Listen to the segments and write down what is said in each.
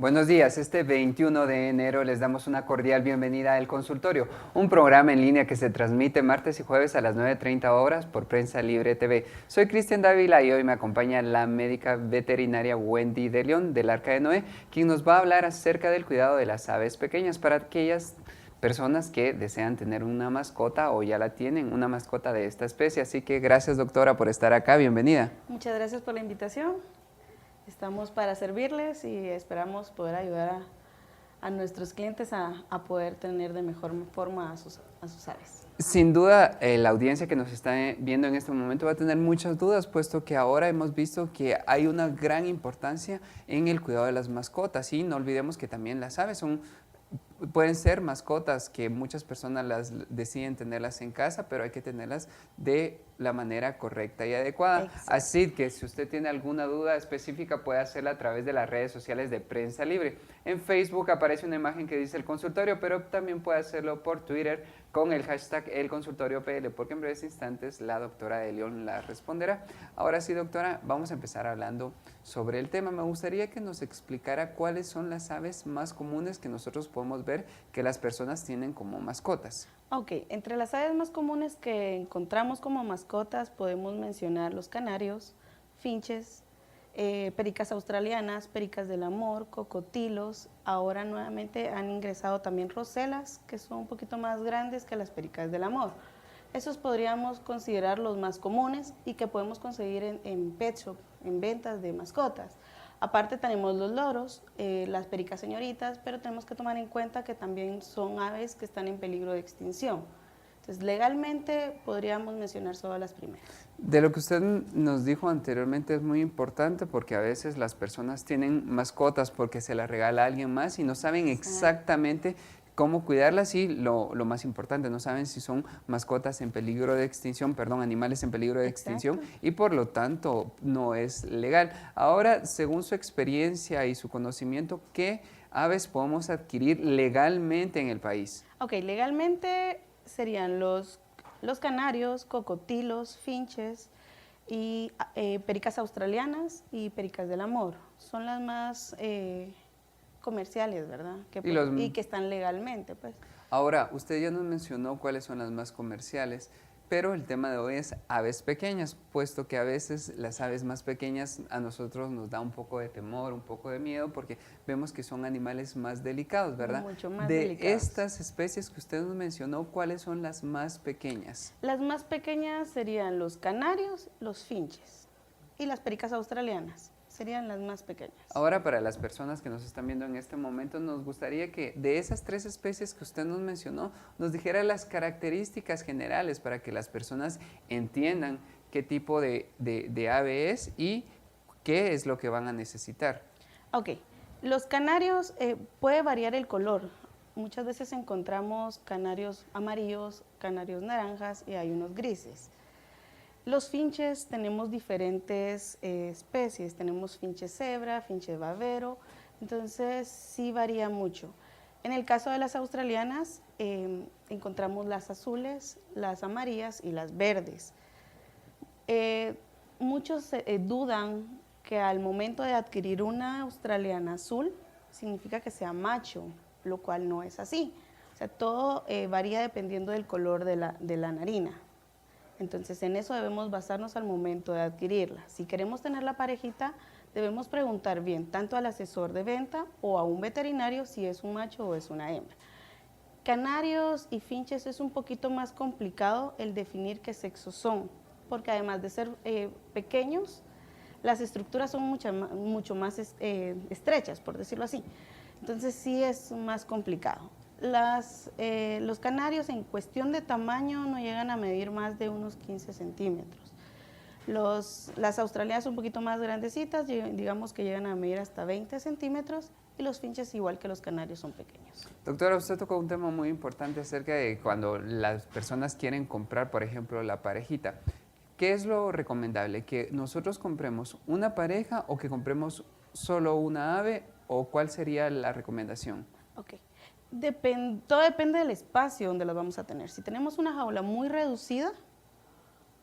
Buenos días, este 21 de enero les damos una cordial bienvenida a El Consultorio, un programa en línea que se transmite martes y jueves a las 9:30 horas por Prensa Libre TV. Soy Cristian Dávila y hoy me acompaña la médica veterinaria Wendy de León del Arca de Noé, quien nos va a hablar acerca del cuidado de las aves pequeñas para aquellas personas que desean tener una mascota o ya la tienen, una mascota de esta especie. Así que gracias, doctora, por estar acá, bienvenida. Muchas gracias por la invitación. Estamos para servirles y esperamos poder ayudar a nuestros clientes a poder tener de mejor forma a sus aves. Sin duda, la audiencia que nos está viendo en este momento va a tener muchas dudas, puesto que ahora hemos visto que hay una gran importancia en el cuidado de las mascotas y no olvidemos que también las aves pueden ser mascotas que muchas personas deciden tenerlas en casa, pero hay que tenerlas de la manera correcta y adecuada. Exacto. Así que si usted tiene alguna duda específica puede hacerla a través de las redes sociales de Prensa Libre. En Facebook aparece una imagen que dice El Consultorio, pero también puede hacerlo por Twitter con el hashtag El Consultorio PL, porque en breves instantes la doctora de León la responderá. Ahora sí, doctora, vamos a empezar hablando sobre el tema. Me gustaría que nos explicara cuáles son las aves más comunes que nosotros podemos ver que las personas tienen como mascotas. Ok, entre las aves más comunes que encontramos como mascotas podemos mencionar los canarios, finches, pericas australianas, pericas del amor, cocotilos. Ahora nuevamente han ingresado también roselas, que son un poquito más grandes que las pericas del amor. Esos podríamos considerar los más comunes y que podemos conseguir en pet shop, en ventas de mascotas. Aparte tenemos los loros, las pericas señoritas, pero tenemos que tomar en cuenta que también son aves que están en peligro de extinción. Entonces, legalmente podríamos mencionar solo las primeras. De lo que usted nos dijo anteriormente es muy importante porque a veces las personas tienen mascotas porque se las regala a alguien más y no saben exactamente cómo cuidarlas y lo más importante, no saben si son mascotas en peligro de extinción, perdón, animales en peligro de extinción y por lo tanto no es legal. Ahora, según su experiencia y su conocimiento, ¿qué aves podemos adquirir legalmente en el país? Ok, legalmente serían los canarios, cocotilos, finches y pericas australianas y pericas del amor. Son las más comerciales, ¿verdad? Y que están legalmente, pues. Ahora, usted ya nos mencionó cuáles son las más comerciales, pero el tema de hoy es aves pequeñas, puesto que a veces las aves más pequeñas a nosotros nos da un poco de temor, un poco de miedo, porque vemos que son animales más delicados, ¿verdad? Mucho más delicados. De estas especies que usted nos mencionó, ¿cuáles son las más pequeñas? Las más pequeñas serían los canarios, los finches y las pericas australianas. Serían las más pequeñas. Ahora, para las personas que nos están viendo en este momento, nos gustaría que de esas tres especies que usted nos mencionó, nos dijera las características generales para que las personas entiendan qué tipo de ave es y qué es lo que van a necesitar. Ok, los canarios puede variar el color. Muchas veces encontramos canarios amarillos, canarios naranjas y hay unos grises. Los finches tenemos diferentes especies, tenemos finche cebra, finche babero, entonces sí varía mucho. En el caso de las australianas encontramos las azules, las amarillas y las verdes. Muchos dudan que al momento de adquirir una australiana azul significa que sea macho, lo cual no es así. O sea, todo varía dependiendo del color de la narina. Entonces, en eso debemos basarnos al momento de adquirirla. Si queremos tener la parejita, debemos preguntar bien tanto al asesor de venta o a un veterinario si es un macho o es una hembra. Canarios y finches es un poquito más complicado el definir qué sexo son, porque además de ser pequeños, las estructuras son mucho más estrechas, por decirlo así. Entonces, sí es más complicado. Los canarios en cuestión de tamaño no llegan a medir más de unos 15 centímetros. Las australianas un poquito más grandecitas, digamos que llegan a medir hasta 20 centímetros y los finches igual que los canarios son pequeños. Doctora, usted tocó un tema muy importante acerca de cuando las personas quieren comprar, por ejemplo, la parejita. ¿Qué es lo recomendable? ¿Que nosotros compremos una pareja o que compremos solo una ave o cuál sería la recomendación? Ok. Todo depende del espacio donde las vamos a tener. Si tenemos una jaula muy reducida,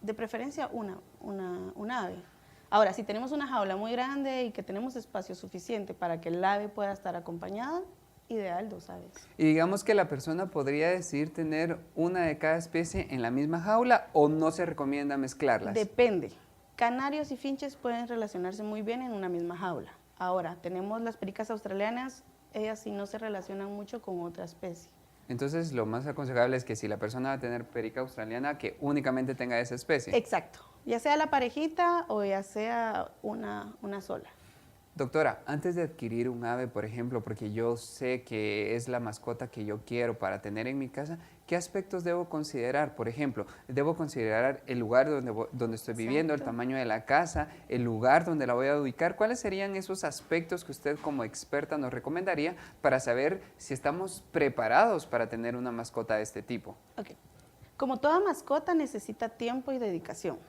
de preferencia una ave. Ahora, si tenemos una jaula muy grande y que tenemos espacio suficiente para que el ave pueda estar acompañada, ideal 2 aves. Y digamos que la persona podría decidir tener una de cada especie en la misma jaula o no se recomienda mezclarlas. Depende. Canarios y finches pueden relacionarse muy bien en una misma jaula. Ahora, tenemos las pericas australianas, ellas sí no se relacionan mucho con otra especie. Entonces, lo más aconsejable es que si la persona va a tener perica australiana, que únicamente tenga esa especie. Exacto, ya sea la parejita o ya sea una sola. Doctora, antes de adquirir un ave, por ejemplo, porque yo sé que es la mascota que yo quiero para tener en mi casa, ¿qué aspectos debo considerar? Por ejemplo, debo considerar el lugar donde estoy viviendo, el tamaño de la casa, el lugar donde la voy a ubicar. ¿Cuáles serían esos aspectos que usted como experta nos recomendaría para saber si estamos preparados para tener una mascota de este tipo? Ok. Como toda mascota necesita tiempo y dedicación.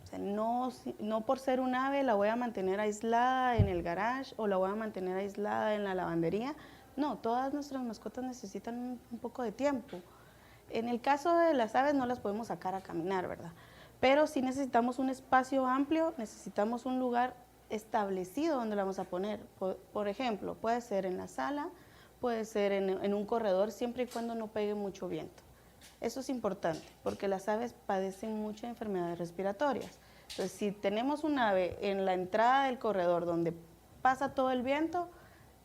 O sea, no por ser un ave la voy a mantener aislada en el garage o la voy a mantener aislada en la lavandería. No, todas nuestras mascotas necesitan un poco de tiempo. En el caso de las aves no las podemos sacar a caminar, ¿verdad? Pero sí necesitamos un espacio amplio, necesitamos un lugar establecido donde la vamos a poner. Por ejemplo, puede ser en la sala, puede ser en un corredor, siempre y cuando no pegue mucho viento. Eso es importante, porque las aves padecen muchas enfermedades respiratorias. Entonces, si tenemos un ave en la entrada del corredor donde pasa todo el viento,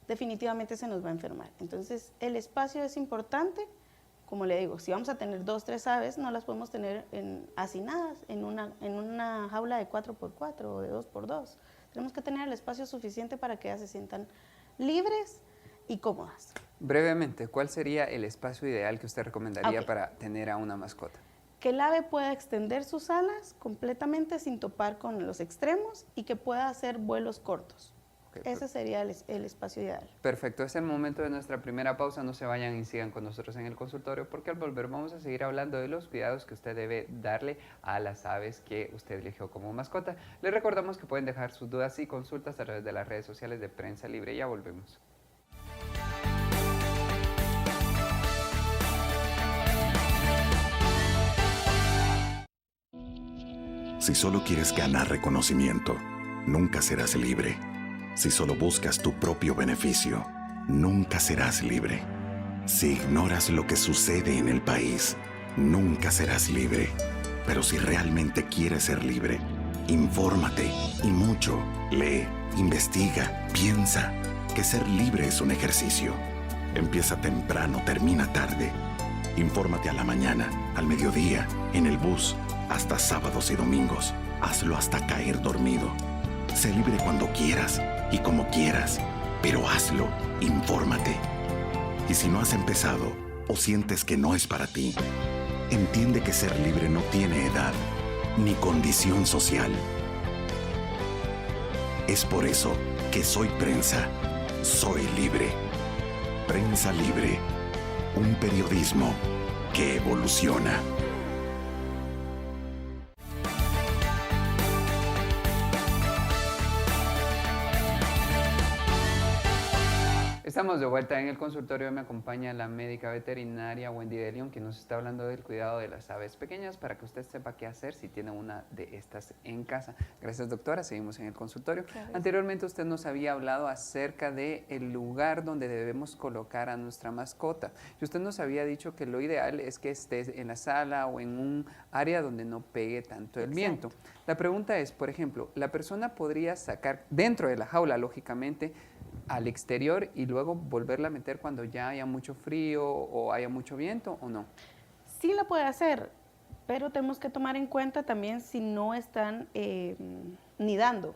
definitivamente se nos va a enfermar. Entonces, el espacio es importante. Como le digo, si vamos a tener 2, 3 aves, no las podemos tener hacinadas en una jaula de 4x4 o de 2x2. Tenemos que tener el espacio suficiente para que ellas se sientan libres y cómodas. Brevemente, ¿cuál sería el espacio ideal que usted recomendaría para tener a una mascota? Que el ave pueda extender sus alas completamente sin topar con los extremos y que pueda hacer vuelos cortos. Ese sería el espacio ideal. Perfecto, es el momento de nuestra primera pausa. No se vayan y sigan con nosotros en el consultorio porque al volver vamos a seguir hablando de los cuidados que usted debe darle a las aves que usted eligió como mascota. Les recordamos que pueden dejar sus dudas y consultas a través de las redes sociales de Prensa Libre. Ya volvemos. Si solo quieres ganar reconocimiento, nunca serás libre. Si solo buscas tu propio beneficio, nunca serás libre. Si ignoras lo que sucede en el país, nunca serás libre. Pero si realmente quieres ser libre, infórmate y mucho. Lee, investiga, piensa. Que ser libre es un ejercicio. Empieza temprano, termina tarde. Infórmate a la mañana, al mediodía, en el bus, hasta sábados y domingos. Hazlo hasta caer dormido. Sé libre cuando quieras y como quieras, pero hazlo, infórmate. Y si no has empezado o sientes que no es para ti, entiende que ser libre no tiene edad ni condición social. Es por eso que soy prensa, soy libre. Prensa Libre, un periodismo que evoluciona. Estamos de vuelta en el consultorio. Me acompaña la médica veterinaria Wendy de León, que nos está hablando del cuidado de las aves pequeñas para que usted sepa qué hacer si tiene una de estas en casa. Gracias, doctora. Seguimos en el consultorio. Gracias. Anteriormente usted nos había hablado acerca del lugar donde debemos colocar a nuestra mascota. Y usted nos había dicho que lo ideal es que esté en la sala o en un área donde no pegue tanto el viento. La pregunta es, por ejemplo, ¿la persona podría sacar dentro de la jaula, lógicamente, al exterior y luego volverla a meter cuando ya haya mucho frío o haya mucho viento o no? Sí la puede hacer, pero tenemos que tomar en cuenta también si no están nidando.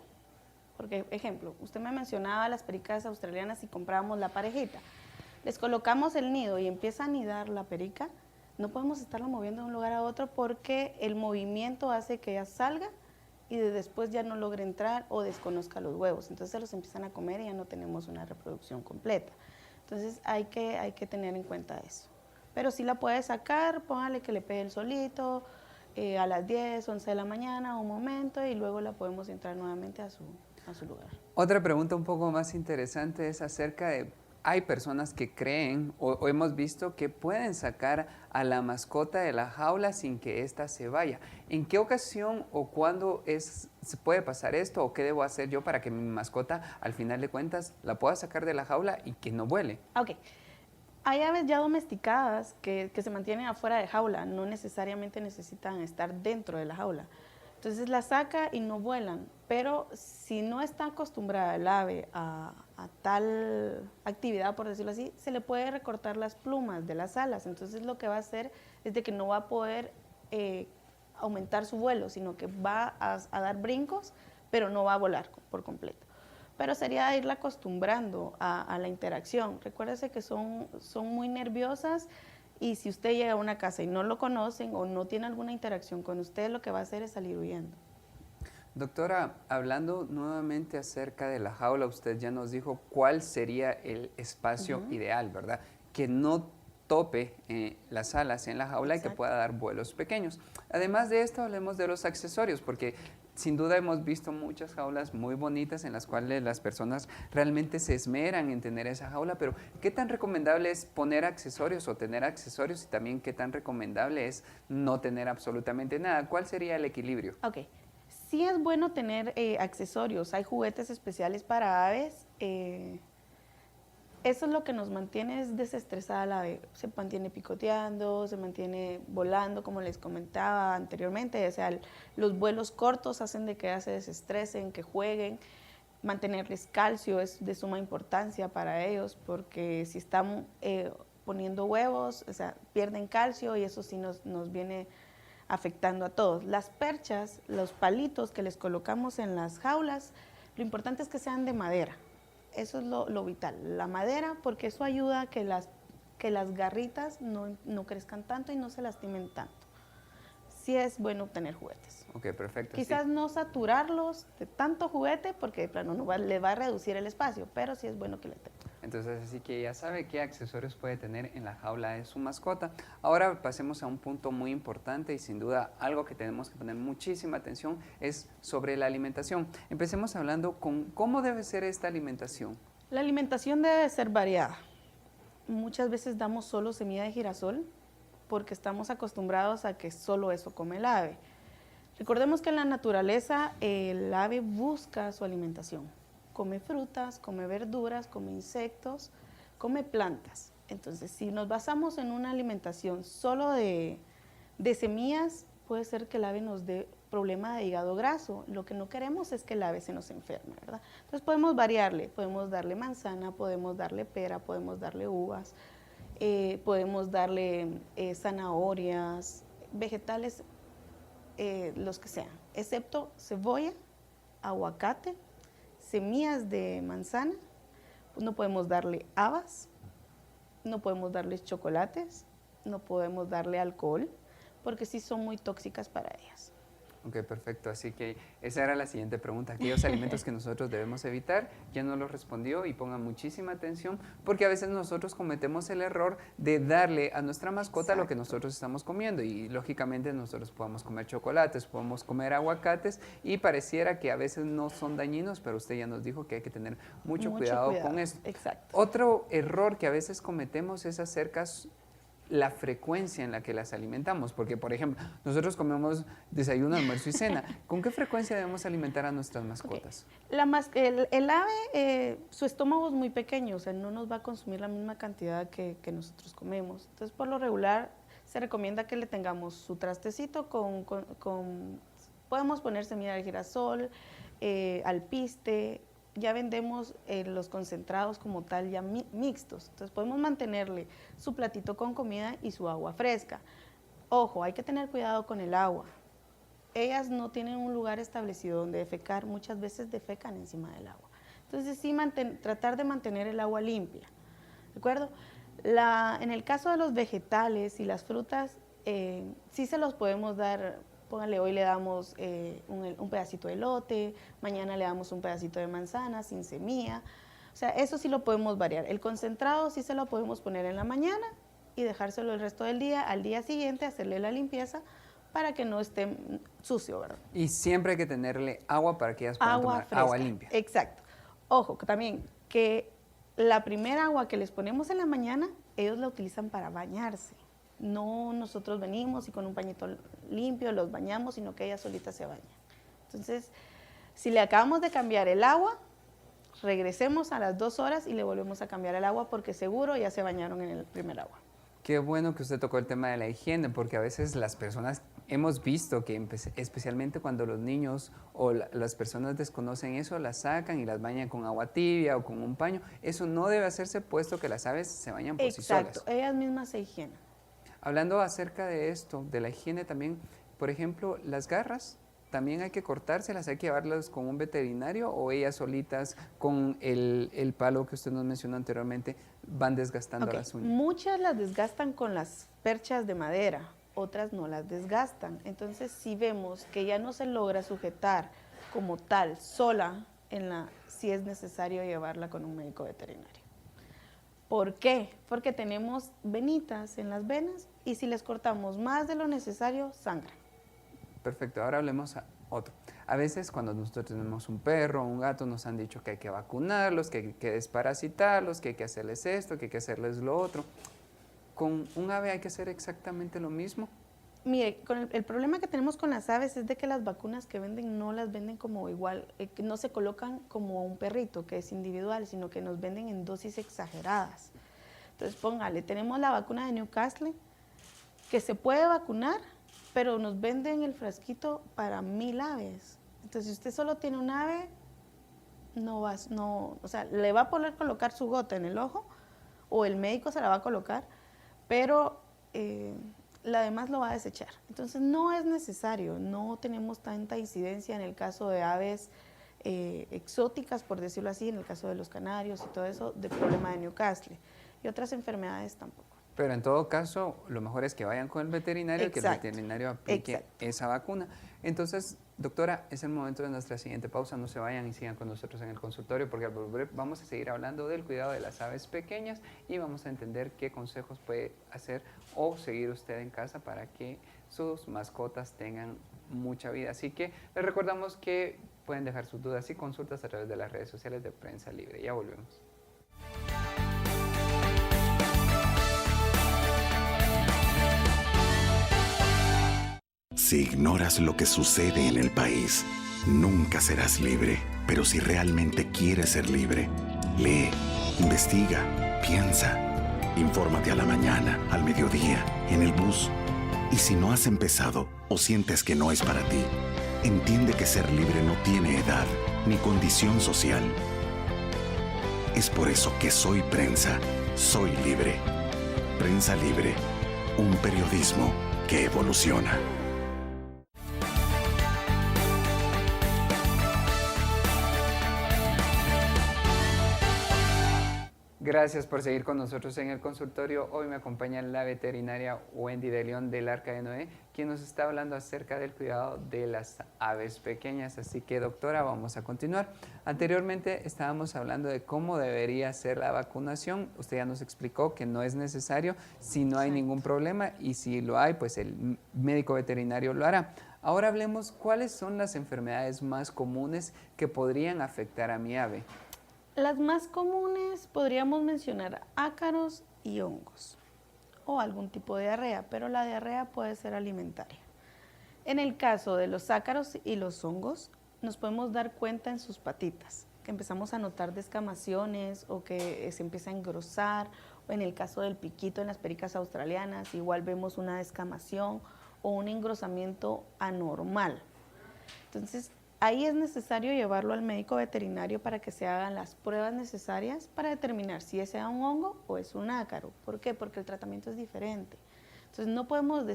Porque, ejemplo, usted me mencionaba las pericas australianas y comprábamos la parejita. Les colocamos el nido y empieza a nidar la perica, no podemos estarlo moviendo de un lugar a otro porque el movimiento hace que ella salga y después ya no logre entrar o desconozca los huevos. Entonces se los empiezan a comer y ya no tenemos una reproducción completa. Entonces hay que tener en cuenta eso. Pero si la puede sacar, póngale que le pegue el solito a las 10, 11 de la mañana, un momento, y luego la podemos entrar nuevamente a su lugar. Otra pregunta un poco más interesante es acerca de hay personas que creen o hemos visto que pueden sacar a la mascota de la jaula sin que ésta se vaya. ¿En qué ocasión o cuándo se puede pasar esto o qué debo hacer yo para que mi mascota al final de cuentas la pueda sacar de la jaula y que no vuele? Ok. Hay aves ya domesticadas que se mantienen afuera de jaula, no necesariamente necesitan estar dentro de la jaula. Entonces la saca y no vuelan, pero si no está acostumbrada el ave a tal actividad, por decirlo así, se le puede recortar las plumas de las alas. Entonces lo que va a hacer es de que no va a poder aumentar su vuelo, sino que va a dar brincos, pero no va a volar por completo. Pero sería irla acostumbrando a la interacción. Recuérdese que son muy nerviosas. Y si usted llega a una casa y no lo conocen o no tiene alguna interacción con usted, lo que va a hacer es salir huyendo. Doctora, hablando nuevamente acerca de la jaula, usted ya nos dijo cuál sería el espacio ideal, ¿verdad? Que no tope las alas en la jaula. Exacto. Y que pueda dar vuelos pequeños. Además de esto, hablemos de los accesorios, porque sin duda hemos visto muchas jaulas muy bonitas en las cuales las personas realmente se esmeran en tener esa jaula, pero ¿qué tan recomendable es poner accesorios o tener accesorios y también qué tan recomendable es no tener absolutamente nada? ¿Cuál sería el equilibrio? Ok, sí es bueno tener accesorios, hay juguetes especiales para aves. Eso es lo que nos mantiene desestresada la ave, se mantiene picoteando, se mantiene volando, como les comentaba anteriormente, o sea, los vuelos cortos hacen de que se desestresen, que jueguen, mantenerles calcio es de suma importancia para ellos, porque si están poniendo huevos, o sea, pierden calcio y eso sí nos viene afectando a todos. Las perchas, los palitos que les colocamos en las jaulas, lo importante es que sean de madera. Eso es lo vital, la madera, porque eso ayuda a que las garritas no crezcan tanto y no se lastimen tanto. Sí es bueno tener juguetes. Ok, perfecto. Quizás sí. no saturarlos de tanto juguete, porque de plano le va a reducir el espacio, pero sí es bueno que le tenga. Entonces, así que ya sabe qué accesorios puede tener en la jaula de su mascota. Ahora pasemos a un punto muy importante y sin duda algo que tenemos que poner muchísima atención es sobre la alimentación. Empecemos hablando con cómo debe ser esta alimentación. La alimentación debe ser variada. Muchas veces damos solo semilla de girasol porque estamos acostumbrados a que solo eso come el ave. Recordemos que en la naturaleza el ave busca su alimentación. Come frutas, come verduras, come insectos, come plantas. Entonces, si nos basamos en una alimentación solo de semillas, puede ser que el ave nos dé problema de hígado graso. Lo que no queremos es que el ave se nos enferme, ¿verdad? Entonces podemos variarle, podemos darle manzana, podemos darle pera, podemos darle uvas, podemos darle zanahorias, vegetales, los que sean, excepto cebolla, aguacate, semillas de manzana. Pues no podemos darle habas, no podemos darles chocolates, no podemos darle alcohol, porque sí son muy tóxicas para ellas. Ok, perfecto. Así que esa era la siguiente pregunta. Aquellos alimentos que nosotros debemos evitar, ya nos lo respondió y pongan muchísima atención porque a veces nosotros cometemos el error de darle a nuestra mascota Exacto. Lo que nosotros estamos comiendo y lógicamente nosotros podemos comer chocolates, podemos comer aguacates y pareciera que a veces no son dañinos, pero usted ya nos dijo que hay que tener mucho cuidado con esto. Exacto. Otro error que a veces cometemos es acerca la frecuencia en la que las alimentamos, porque por ejemplo, nosotros comemos desayuno, almuerzo y cena. ¿Con qué frecuencia debemos alimentar a nuestras mascotas? Okay. El ave, su estómago es muy pequeño, o sea, no nos va a consumir la misma cantidad que nosotros comemos. Entonces, por lo regular, se recomienda que le tengamos su trastecito podemos poner semilla de girasol, alpiste. Ya vendemos los concentrados como tal ya mixtos, entonces podemos mantenerle su platito con comida y su agua fresca. Ojo, hay que tener cuidado con el agua. Ellas no tienen un lugar establecido donde defecar, muchas veces defecan encima del agua. Entonces sí, tratar de mantener el agua limpia, ¿de acuerdo? En el caso de los vegetales y las frutas, sí se los podemos dar. Póngale, hoy le damos un pedacito de elote, mañana le damos un pedacito de manzana sin semilla. O sea, eso sí lo podemos variar. El concentrado sí se lo podemos poner en la mañana y dejárselo el resto del día. Al día siguiente hacerle la limpieza para que no esté sucio, ¿verdad? Y siempre hay que tenerle agua para que ellas puedan tomar fresca, agua limpia. Exacto. Ojo, que también que la primera agua que les ponemos en la mañana, ellos la utilizan para bañarse. No nosotros venimos y con un pañito limpio los bañamos, sino que ella solita se baña. Entonces, si le acabamos de cambiar el agua, regresemos a las 2 horas y le volvemos a cambiar el agua porque seguro ya se bañaron en el primer agua. Qué bueno que usted tocó el tema de la higiene, porque a veces las personas, hemos visto que especialmente cuando los niños o las personas desconocen eso, las sacan y las bañan con agua tibia o con un paño. Eso no debe hacerse, puesto que las aves se bañan por sí solas. Exacto, ellas mismas se higienan. Hablando acerca de esto, de la higiene también, por ejemplo, las garras, ¿también hay que cortárselas, hay que llevarlas con un veterinario o ellas solitas con el palo que usted nos mencionó anteriormente van desgastando las uñas? Muchas las desgastan con las perchas de madera, otras no las desgastan. Entonces, si vemos que ya no se logra sujetar como tal, sola, sí es necesario llevarla con un médico veterinario. ¿Por qué? Porque tenemos venitas en las venas y si les cortamos más de lo necesario, sangran. Perfecto, ahora hablemos otro. A veces cuando nosotros tenemos un perro o un gato nos han dicho que hay que vacunarlos, que hay que desparasitarlos, que hay que hacerles esto, que hay que hacerles lo otro. ¿Con un ave hay que hacer exactamente lo mismo? Mire, el problema que tenemos con las aves es de que las vacunas que venden no las venden como igual, que no se colocan como un perrito que es individual, sino que nos venden en dosis exageradas. Entonces póngale, tenemos la vacuna de Newcastle que se puede vacunar, pero nos venden el frasquito para 1000 aves. Entonces, si usted solo tiene un ave, o sea, le va a poder colocar su gota en el ojo, o el médico se la va a colocar, pero la demás lo va a desechar. Entonces, no es necesario, no tenemos tanta incidencia en el caso de aves exóticas, por decirlo así, en el caso de los canarios y todo eso, de problema de Newcastle. Y otras enfermedades tampoco. Pero en todo caso, lo mejor es que vayan con el veterinario, Exacto. que el veterinario aplique Exacto. esa vacuna. Entonces, doctora, es el momento de nuestra siguiente pausa. No se vayan y sigan con nosotros en el consultorio, porque al volver vamos a seguir hablando del cuidado de las aves pequeñas y vamos a entender qué consejos puede hacer o seguir usted en casa para que sus mascotas tengan mucha vida. Así que les recordamos que pueden dejar sus dudas y consultas a través de las redes sociales de Prensa Libre. Ya volvemos. Si ignoras lo que sucede en el país, nunca serás libre. Pero si realmente quieres ser libre, lee, investiga, piensa. Infórmate a la mañana, al mediodía, en el bus. Y si no has empezado o sientes que no es para ti, entiende que ser libre no tiene edad ni condición social. Es por eso que soy prensa, soy libre. Prensa Libre, un periodismo que evoluciona. Gracias por seguir con nosotros en el consultorio. Hoy me acompaña la veterinaria Wendy de León del Arca de Noé, quien nos está hablando acerca del cuidado de las aves pequeñas. Así que, doctora, vamos a continuar. Anteriormente estábamos hablando de cómo debería ser la vacunación. Usted ya nos explicó que no es necesario si no hay ningún problema y si lo hay, pues el médico veterinario lo hará. Ahora hablemos cuáles son las enfermedades más comunes que podrían afectar a mi ave. Las más comunes podríamos mencionar ácaros y hongos o algún tipo de diarrea, pero la diarrea puede ser alimentaria. En el caso de los ácaros y los hongos, nos podemos dar cuenta en sus patitas, que empezamos a notar descamaciones o que se empieza a engrosar, o en el caso del piquito en las pericas australianas, igual vemos una descamación o un engrosamiento anormal. Entonces, ahí es necesario llevarlo al médico veterinario para que se hagan las pruebas necesarias para determinar si es un hongo o es un ácaro. ¿Por qué? Porque el tratamiento es diferente. Entonces no podemos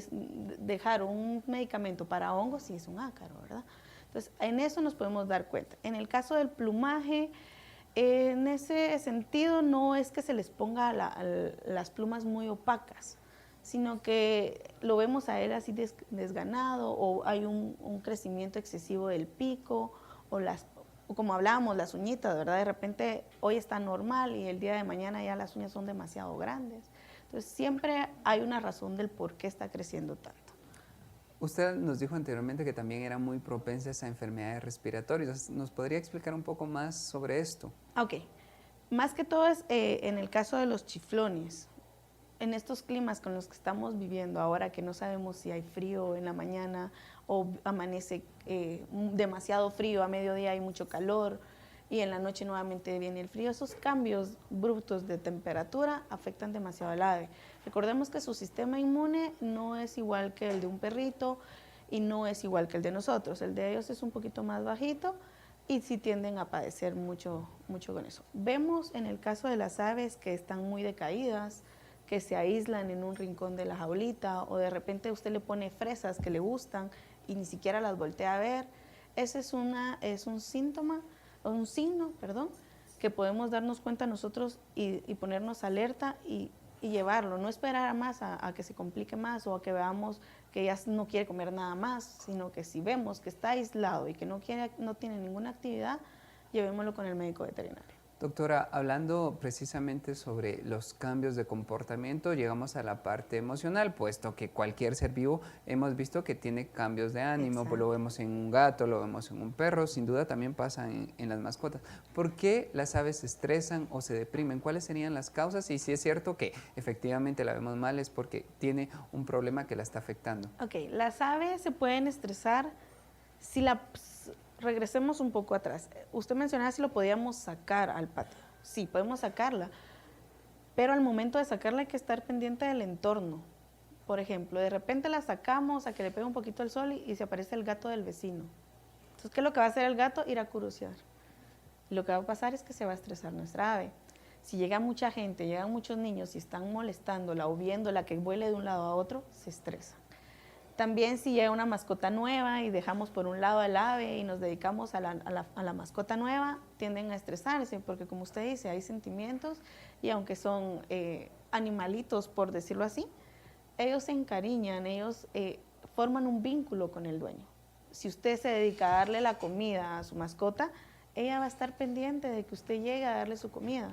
dejar un medicamento para hongos si es un ácaro, ¿verdad? Entonces en eso nos podemos dar cuenta. En el caso del plumaje, en ese sentido no es que se les ponga las plumas muy opacas, sino que lo vemos a él así desganado o hay un crecimiento excesivo del pico o como hablábamos, las uñitas, ¿verdad? De repente hoy está normal y el día de mañana ya las uñas son demasiado grandes. Entonces siempre hay una razón del por qué está creciendo tanto. Usted nos dijo anteriormente que también era muy propensa a enfermedades respiratorias. ¿Nos podría explicar un poco más sobre esto? Ok. Más que todo es en el caso de los chiflones. En estos climas con los que estamos viviendo ahora, que no sabemos si hay frío en la mañana o amanece demasiado frío, a mediodía hay mucho calor y en la noche nuevamente viene el frío, esos cambios brutos de temperatura afectan demasiado al ave. Recordemos que su sistema inmune no es igual que el de un perrito y no es igual que el de nosotros. El de ellos es un poquito más bajito y sí tienden a padecer mucho con eso. Vemos en el caso de las aves que están muy decaídas, que se aíslan en un rincón de la jaulita o de repente usted le pone fresas que le gustan y ni siquiera las voltea a ver. Ese es un síntoma, o un signo, perdón, que podemos darnos cuenta nosotros y ponernos alerta y llevarlo, no esperar más a que se complique más o a que veamos que ya no quiere comer nada más, sino que si vemos que está aislado y que no tiene ninguna actividad, llevémoslo con el médico veterinario. Doctora, hablando precisamente sobre los cambios de comportamiento, llegamos a la parte emocional, puesto que cualquier ser vivo hemos visto que tiene cambios de ánimo, pues lo vemos en un gato, lo vemos en un perro, sin duda también pasa en las mascotas. ¿Por qué las aves se estresan o se deprimen? ¿Cuáles serían las causas? Y si es cierto que efectivamente la vemos mal es porque tiene un problema que la está afectando. Ok, las aves se pueden estresar si regresemos un poco atrás. Usted mencionaba si lo podíamos sacar al patio. Sí, podemos sacarla, pero al momento de sacarla hay que estar pendiente del entorno. Por ejemplo, de repente la sacamos a que le pegue un poquito el sol y se aparece el gato del vecino. Entonces, ¿qué es lo que va a hacer el gato? Ir a curiosear. Y lo que va a pasar es que se va a estresar nuestra ave. Si llega mucha gente, llegan muchos niños y están molestándola o viéndola que vuele de un lado a otro, se estresa. También si llega una mascota nueva y dejamos por un lado al ave y nos dedicamos a la mascota nueva, tienden a estresarse porque como usted dice, hay sentimientos y aunque son animalitos, por decirlo así, ellos se encariñan, ellos forman un vínculo con el dueño. Si usted se dedica a darle la comida a su mascota, ella va a estar pendiente de que usted llegue a darle su comida.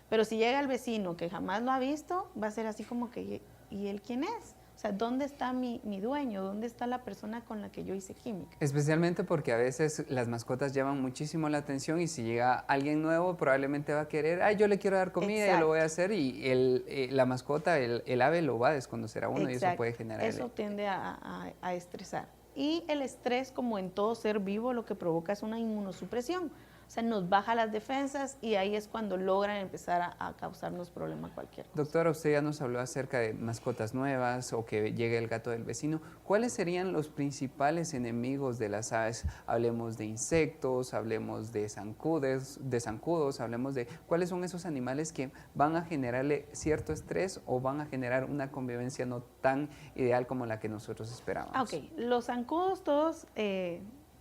Pero si llega el vecino que jamás lo ha visto, va a ser así como que, ¿y él quién es? O sea, ¿dónde está mi dueño? ¿Dónde está la persona con la que yo hice química? Especialmente porque a veces las mascotas llaman muchísimo la atención y si llega alguien nuevo probablemente va a querer, ay, yo le quiero dar comida. Exacto. Y lo voy a hacer y la mascota, el ave lo va a desconocer a uno. Exacto. Y eso puede generar... Eso tiende a estresar. Y el estrés, como en todo ser vivo, lo que provoca es una inmunosupresión. O sea, nos baja las defensas y ahí es cuando logran empezar a causarnos problemas cualquier cosa. Doctora, usted ya nos habló acerca de mascotas nuevas o que llegue el gato del vecino. ¿Cuáles serían los principales enemigos de las aves? Hablemos de insectos, hablemos de zancudos, hablemos de cuáles son esos animales que van a generarle cierto estrés o van a generar una convivencia no tan ideal como la que nosotros esperábamos. Ok, los zancudos todos...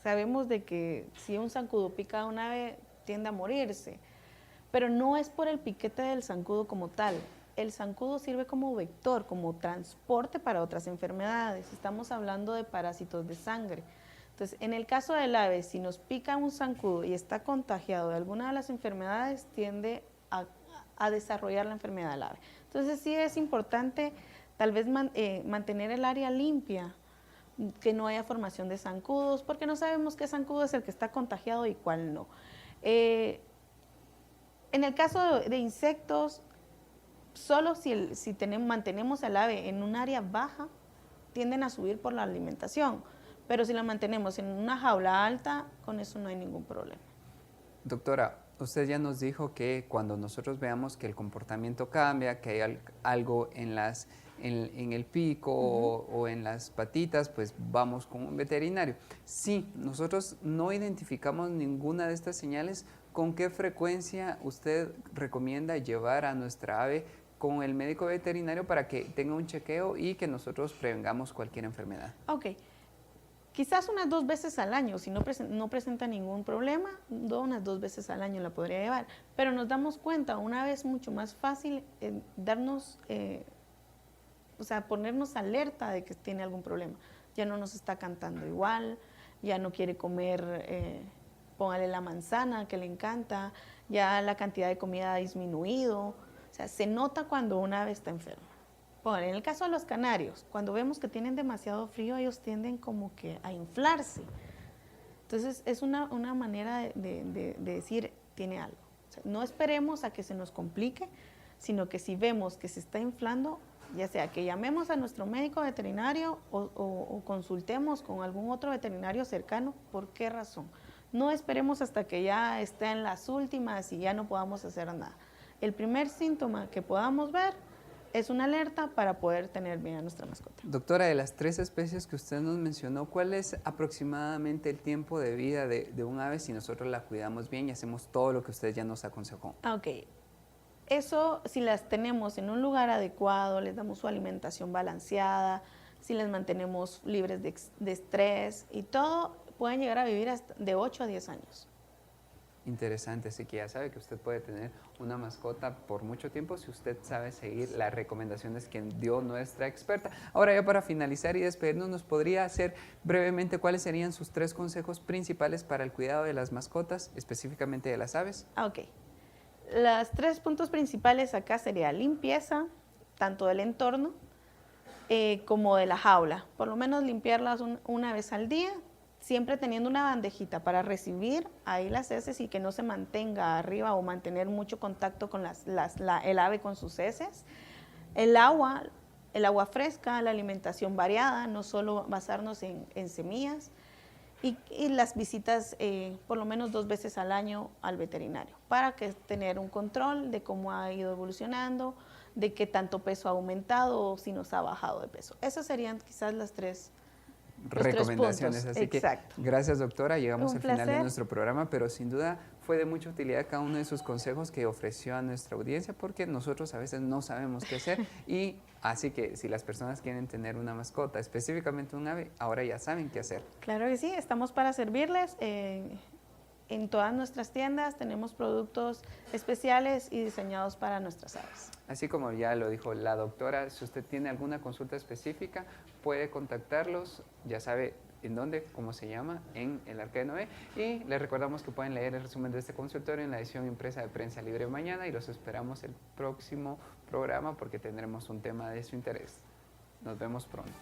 sabemos de que si un zancudo pica a un ave tiende a morirse, pero no es por el piquete del zancudo como tal. El zancudo sirve como vector, como transporte para otras enfermedades. Estamos hablando de parásitos de sangre. Entonces, en el caso del ave, si nos pica un zancudo y está contagiado de alguna de las enfermedades, tiende a desarrollar la enfermedad del ave. Entonces, sí es importante tal vez mantener el área limpia, que no haya formación de zancudos, porque no sabemos qué zancudo es el que está contagiado y cuál no. En el caso de insectos, solo si mantenemos al ave en un área baja, tienden a subir por la alimentación, pero si la mantenemos en una jaula alta, con eso no hay ningún problema. Doctora, usted ya nos dijo que cuando nosotros veamos que el comportamiento cambia, que hay algo en el pico o en las patitas, pues vamos con un veterinario. Si nosotros no identificamos ninguna de estas señales, ¿con qué frecuencia usted recomienda llevar a nuestra ave con el médico veterinario para que tenga un chequeo y que nosotros prevengamos cualquier enfermedad? Ok. Quizás unas 2 veces al año, si no presenta ningún problema, unas 2 veces al año la podría llevar. Pero nos damos cuenta, una vez mucho más fácil ponernos alerta de que tiene algún problema. Ya no nos está cantando igual, ya no quiere comer, póngale la manzana que le encanta, ya la cantidad de comida ha disminuido. O sea, se nota cuando una ave está enferma. Póngale, en el caso de los canarios, cuando vemos que tienen demasiado frío, ellos tienden como que a inflarse. Entonces, es una manera de decir, tiene algo. O sea, no esperemos a que se nos complique, sino que si vemos que se está inflando, ya sea que llamemos a nuestro médico veterinario o consultemos con algún otro veterinario cercano. ¿Por qué razón? No esperemos hasta que ya esté en las últimas y ya no podamos hacer nada. El primer síntoma que podamos ver es una alerta para poder tener bien a nuestra mascota. Doctora, de las 3 especies que usted nos mencionó, ¿cuál es aproximadamente el tiempo de vida de un ave si nosotros la cuidamos bien y hacemos todo lo que usted ya nos aconsejó? Ok, eso si las tenemos en un lugar adecuado, les damos su alimentación balanceada, si les mantenemos libres de estrés y todo, pueden llegar a vivir hasta de 8 a 10 años. Interesante, así que ya sabe que usted puede tener una mascota por mucho tiempo si usted sabe seguir las recomendaciones que dio nuestra experta. Ahora ya para finalizar y despedirnos, ¿nos podría hacer brevemente cuáles serían sus 3 consejos principales para el cuidado de las mascotas, específicamente de las aves? Ok, los 3 puntos principales acá sería limpieza, tanto del entorno como de la jaula. Por lo menos limpiarlas una vez al día, siempre teniendo una bandejita para recibir ahí las heces y que no se mantenga arriba o mantener mucho contacto con el ave con sus heces. El agua fresca, la alimentación variada, no solo basarnos en semillas. Y las visitas por lo menos 2 veces al año al veterinario para tener un control de cómo ha ido evolucionando, de qué tanto peso ha aumentado o si nos ha bajado de peso. Esas serían quizás las 3 recomendaciones. Así Exacto. que gracias, doctora. Llegamos Un al final de placer. nuestro programa, pero sin duda fue de mucha utilidad cada uno de sus consejos que ofreció a nuestra audiencia, porque nosotros a veces no sabemos qué hacer. Y así que si las personas quieren tener una mascota, específicamente un ave, ahora ya saben qué hacer. Claro que sí, estamos para servirles. En todas nuestras tiendas tenemos productos especiales y diseñados para nuestras aves. Así como ya lo dijo la doctora, si usted tiene alguna consulta específica, puede contactarlos, ya sabe en dónde, cómo se llama, en el Arca de Noé. Y les recordamos que pueden leer el resumen de este consultorio en la edición impresa de Prensa Libre mañana y los esperamos el próximo programa porque tendremos un tema de su interés. Nos vemos pronto.